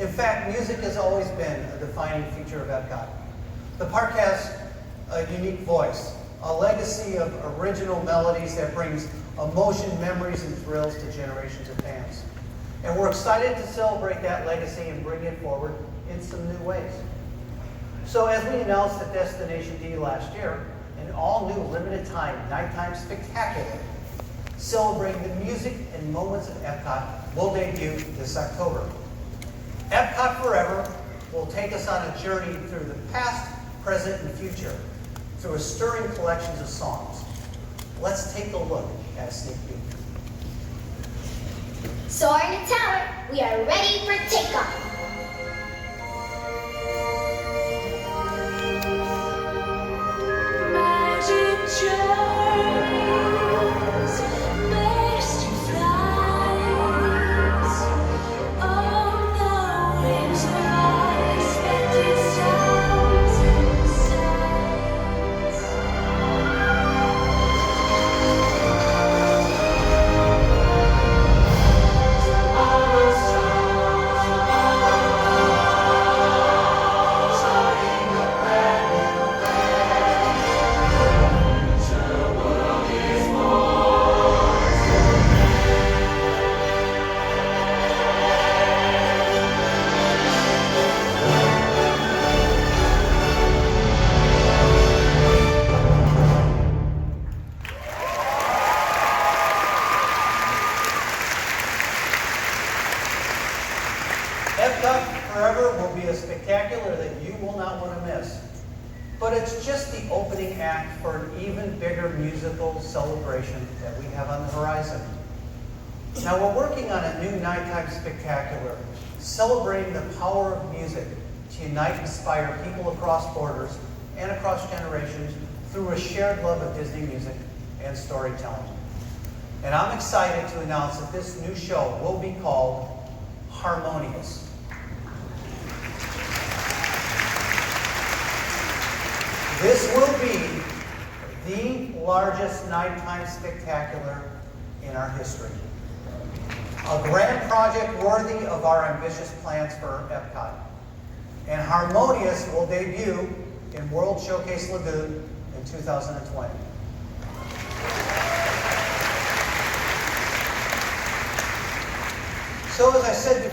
In fact, music has always been a defining feature of Epcot. The park has a unique voice, a legacy of original melodies that brings emotion, memories, and thrills to generations of fans. And we're excited to celebrate that legacy and bring it forward in some new ways. So as we announced at Destination D last year, an all-new limited-time nighttime spectacular celebrating the music and moments of Epcot will debut this October. Epcot Forever will take us on a journey through the past, present, and future through a stirring collection of songs. Let's take a look at a sneak peek. Soaring to tower, we are ready for takeoff. Magic journeys, misty flights, on the wings of unexpected sounds and sights. Epcot Forever will be a spectacular that you will not want to miss. But it's just the opening act for an even bigger musical celebration that we have on the horizon. Now we're working on a new nighttime spectacular celebrating the power of music to unite and inspire people across borders and across generations through a shared love of Disney music and storytelling. And I'm excited to announce that this new show will be called Harmonious. This will be the largest nighttime spectacular in our history. A grand project worthy of our ambitious plans for Epcot. And Harmonious will debut in World Showcase Lagoon in 2020. So as I said before,